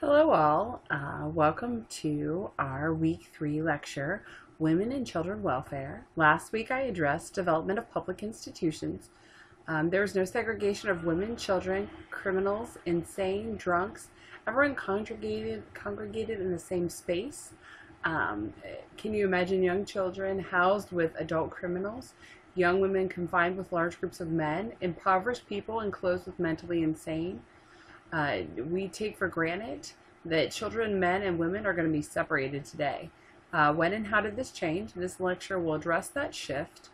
Hello all, welcome to our week 3 lecture, Women and Children Welfare. Last week I addressed development of public institutions. There was no segregation of women, children, criminals, insane, drunks, everyone congregated in the same space. Can you imagine young children housed with adult criminals, young women confined with large groups of men, impoverished people enclosed with mentally insane? We take for granted that children, men, and women are going to be separated today. When and how did this change? This lecture will address that shift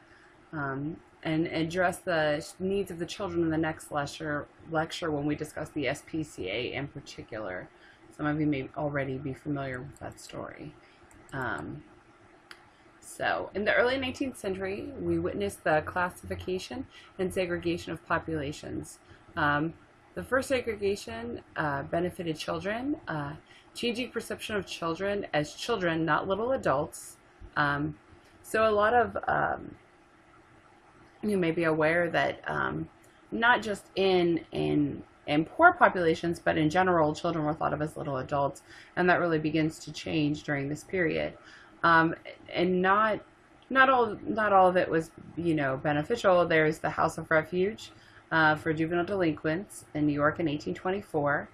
and address the needs of the children in the next lecture when we discuss the SPCA in particular. Some of you may already be familiar with that story. So, in the early 19th century, we witnessed the classification and segregation of populations. The first segregation benefited children, changing perception of children as children, not little adults. So a lot of you may be aware that not just in poor populations, but in general, children were thought of as little adults, and that really begins to change during this period. And not all of it was beneficial. There's the House of Refuge for juvenile delinquents in New York in 1824.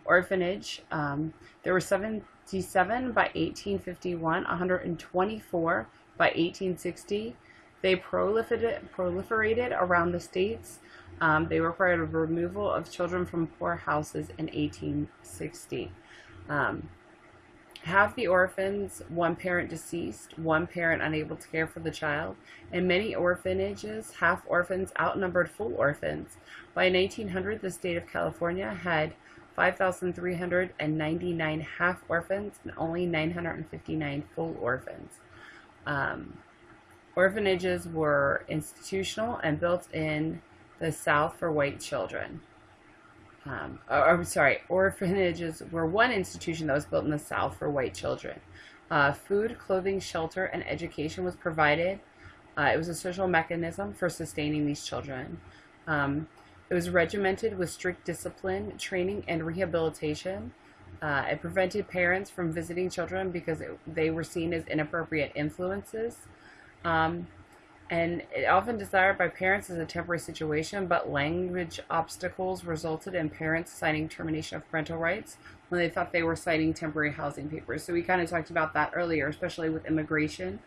Orphanage, there were 77 by 1851, 124 by 1860. They proliferated around the states. They required a removal of children from poor houses in 1860. Half the orphans, one parent deceased, one parent unable to care for the child. In many orphanages, half orphans outnumbered full orphans. By 1900, the state of California had 5,399 half orphans and only 959 full orphans. Orphanages were institutional and built in the South for white children. Orphanages were one institution that was built in the South for white children. Food, clothing, shelter, and education was provided. It was a social mechanism for sustaining these children. It was regimented with strict discipline, training, and rehabilitation. It prevented parents from visiting children because they were seen as inappropriate influences. And it often desired by parents as a temporary situation, but language obstacles resulted in parents signing termination of parental rights when they thought they were signing temporary housing papers. So we kind of talked about that earlier, especially with immigration.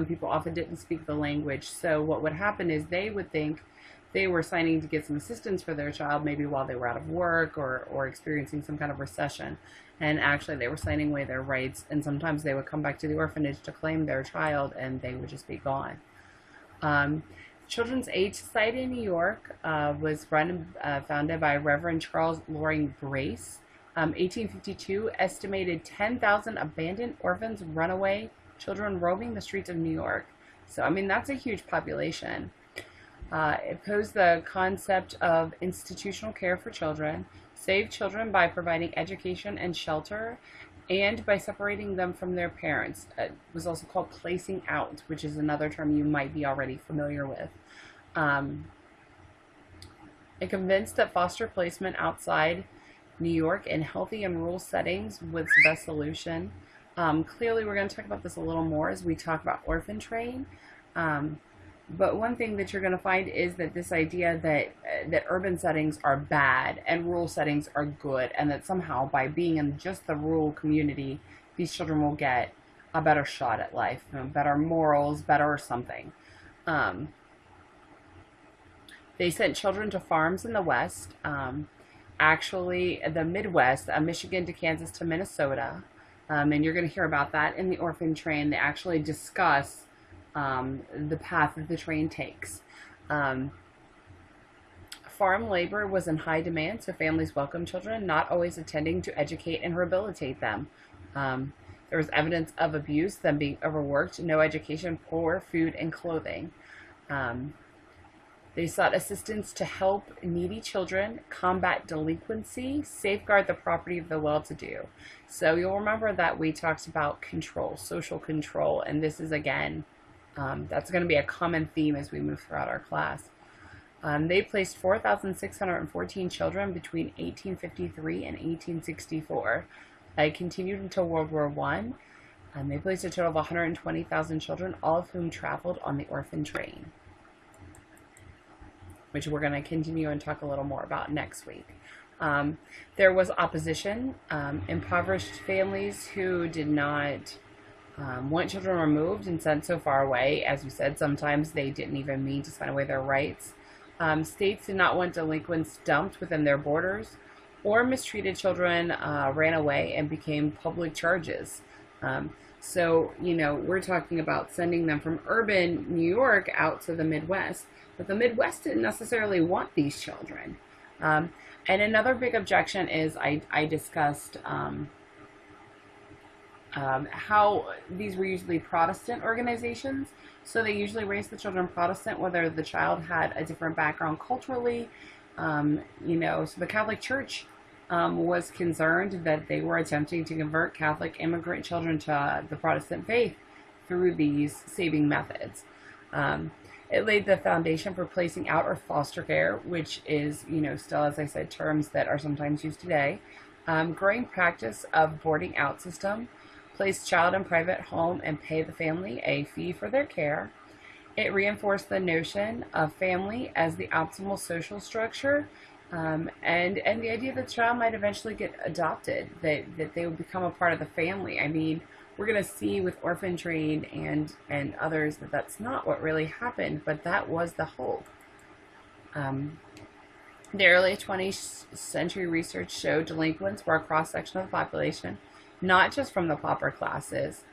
People often didn't speak the language. So what would happen is they would think they were signing to get some assistance for their child, maybe while they were out of work or experiencing some kind of recession. And actually they were signing away their rights, and sometimes they would come back to the orphanage to claim their child, and they would just be gone. Children's Aid Society in New York was founded by Reverend Charles Loring Brace. 1852, estimated 10,000 abandoned orphans, runaway children roaming the streets of New York. So, I mean, that's a huge population. It posed the concept of institutional care for children, saved children by providing education and shelter, and by separating them from their parents. It was also called placing out, which is another term you might be already familiar with. It convinced that foster placement outside New York in healthy and rural settings was the best solution. Clearly, we're going to talk about this a little more as we talk about orphan train. But one thing that you're going to find is that this idea that urban settings are bad and rural settings are good, and that somehow by being in just the rural community, these children will get a better shot at life, better morals, better something. They sent children to farms in the West, actually the Midwest, Michigan to Kansas to Minnesota, and you're going to hear about that in the orphan train. They actually discuss the path that the train takes. Farm labor was in high demand, so families welcomed children, not always attending to educate and rehabilitate them. There was evidence of abuse, them being overworked, no education, poor food, and clothing. They sought assistance to help needy children, combat delinquency, safeguard the property of the well-to-do. So you'll remember that we talked about control, social control, and this is, again, that's going to be a common theme as we move throughout our class. They placed 4,614 children between 1853 and 1864. It continued until World War I. They placed a total of 120,000 children, all of whom traveled on the orphan train, which we're going to continue and talk a little more about next week. There was opposition. Impoverished families who did not want children removed and sent so far away. As we said, sometimes they didn't even mean to sign away their rights. States did not want delinquents dumped within their borders, or mistreated children ran away and became public charges. So, we're talking about sending them from urban New York out to the Midwest, but the Midwest didn't necessarily want these children. And another big objection is I discussed how these were usually Protestant organizations. So they usually raised the children Protestant, whether the child had a different background culturally. So the Catholic Church was concerned that they were attempting to convert Catholic immigrant children to the Protestant faith through these saving methods. It laid the foundation for placing out or foster care, which is, still, as I said, terms that are sometimes used today. Growing practice of boarding out system, place child in private home and pay the family a fee for their care. It reinforced the notion of family as the optimal social structure, and the idea that the child might eventually get adopted, that they would become a part of the family. I mean, we're going to see with Orphan Train and others that that's not what really happened, but that was the hope. The early 20th century research showed delinquents were a cross-section of the population, not just from the pauper classes.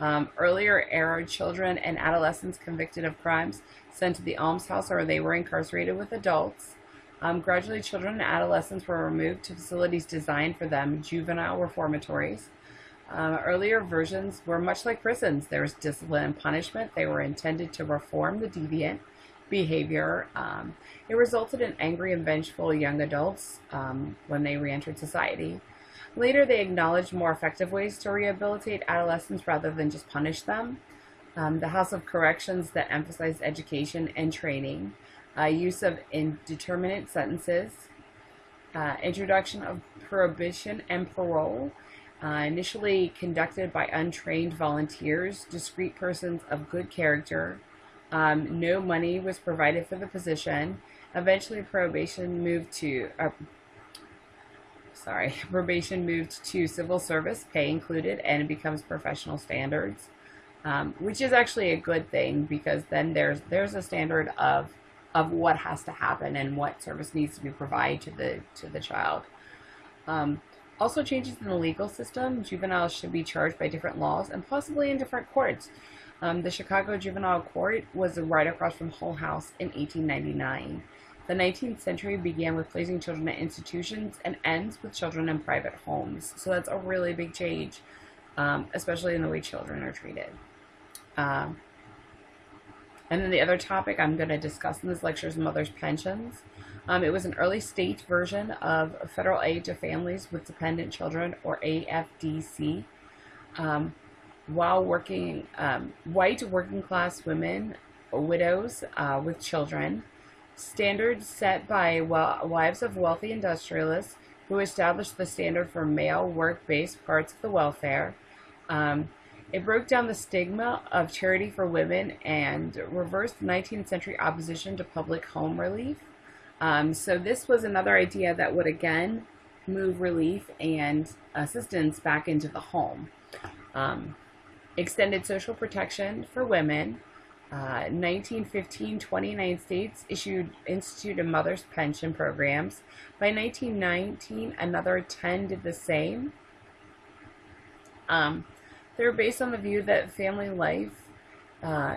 Earlier era children and adolescents convicted of crimes sent to the almshouse, or they were incarcerated with adults. Gradually, children and adolescents were removed to facilities designed for them, juvenile reformatories. Earlier versions were much like prisons. There was discipline and punishment. They were intended to reform the deviant behavior. It resulted in angry and vengeful young adults when they re-entered society. Later, they acknowledged more effective ways to rehabilitate adolescents rather than just punish them. The House of Corrections that emphasized education and training, use of indeterminate sentences, introduction of prohibition and parole, initially conducted by untrained volunteers, discreet persons of good character. No money was provided for the position. Eventually, probation moved to civil service, pay included, and it becomes professional standards, which is actually a good thing, because then there's a standard of what has to happen and what service needs to be provided to the child. Also, changes in the legal system. Juveniles should be charged by different laws and possibly in different courts. The Chicago Juvenile Court was right across from Hull House in 1899. The 19th century began with placing children in institutions and ends with children in private homes. So that's a really big change, especially in the way children are treated. And then the other topic I'm going to discuss in this lecture is mothers' pensions. It was an early state version of federal aid to families with dependent children, or AFDC. While working, white working class women, widows with children, standards set by wives of wealthy industrialists who established the standard for male work-based parts of the welfare. It broke down the stigma of charity for women and reversed 19th century opposition to public home relief. So this was another idea that would again move relief and assistance back into the home. Extended social protection for women. 1915, 29 states instituted mothers' pension programs. By 1919, another 10 did the same. They're based on the view that family life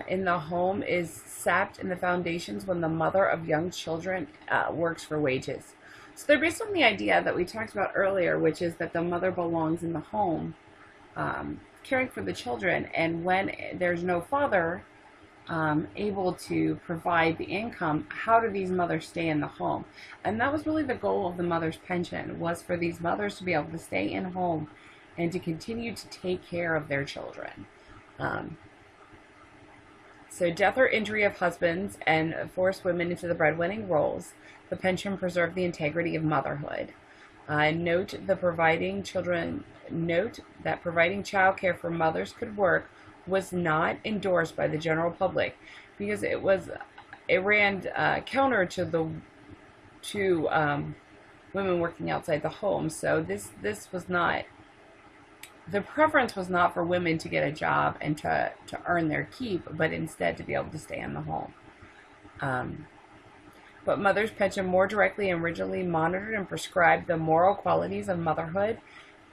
in the home is sapped in the foundations when the mother of young children works for wages. So they're based on the idea that we talked about earlier, which is that the mother belongs in the home, caring for the children, and when there's no father able to provide the income, how do these mothers stay in the home? And that was really the goal of the mother's pension, was for these mothers to be able to stay in home and to continue to take care of their children. So death or injury of husbands and forced women into the breadwinning roles. The pension preserved the integrity of motherhood. Note that providing child care for mothers could work was not endorsed by the general public because it ran counter to women working outside the home. So this was not, the preference was not for women to get a job and to earn their keep, but instead to be able to stay in the home. But mother's pension more directly and rigidly monitored and prescribed the moral qualities of motherhood,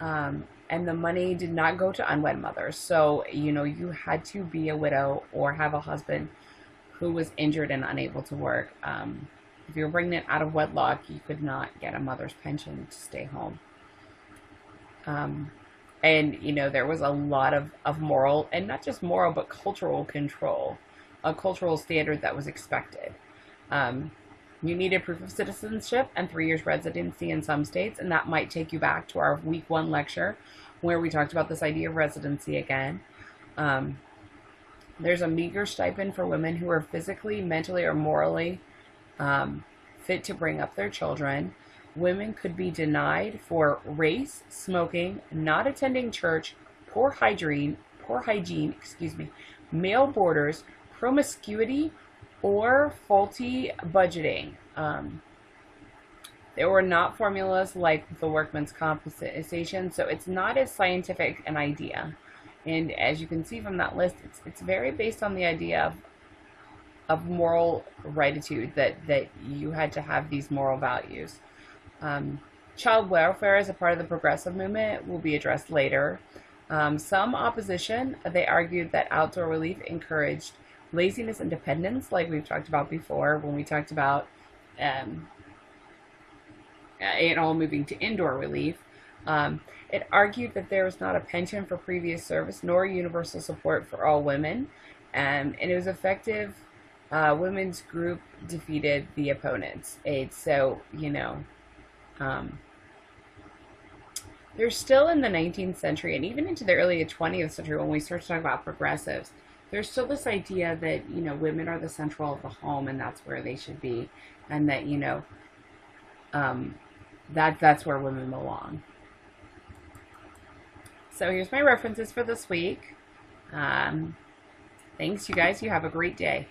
and the money did not go to unwed mothers. So, you had to be a widow or have a husband who was injured and unable to work. If you were pregnant out of wedlock, you could not get a mother's pension to stay home. And, there was a lot of moral, and not just moral, but cultural control, a cultural standard that was expected. You needed proof of citizenship and 3 years residency in some states, and that might take you back to our week 1 lecture where we talked about this idea of residency again. There's a meager stipend for women who are physically, mentally, or morally fit to bring up their children. Women could be denied for race, smoking, not attending church, poor hygiene, male boarders, promiscuity, or faulty budgeting. There were not formulas like the workman's compensation, so it's not as scientific an idea. And as you can see from that list, it's very based on the idea of moral rectitude, that you had to have these moral values. Child welfare as a part of the progressive movement will be addressed later. Some opposition, they argued that outdoor relief encouraged laziness and dependence, like we've talked about before when we talked about moving to indoor relief. It argued that there was not a pension for previous service nor universal support for all women, and it was effective. Women's group defeated the opponents' aid. So, there's still in the 19th century and even into the early 20th century when we start to talk about progressives, there's still this idea that, women are the central of the home and that's where they should be, and that, that's where women belong. So here's my references for this week. Thanks, you guys. You have a great day.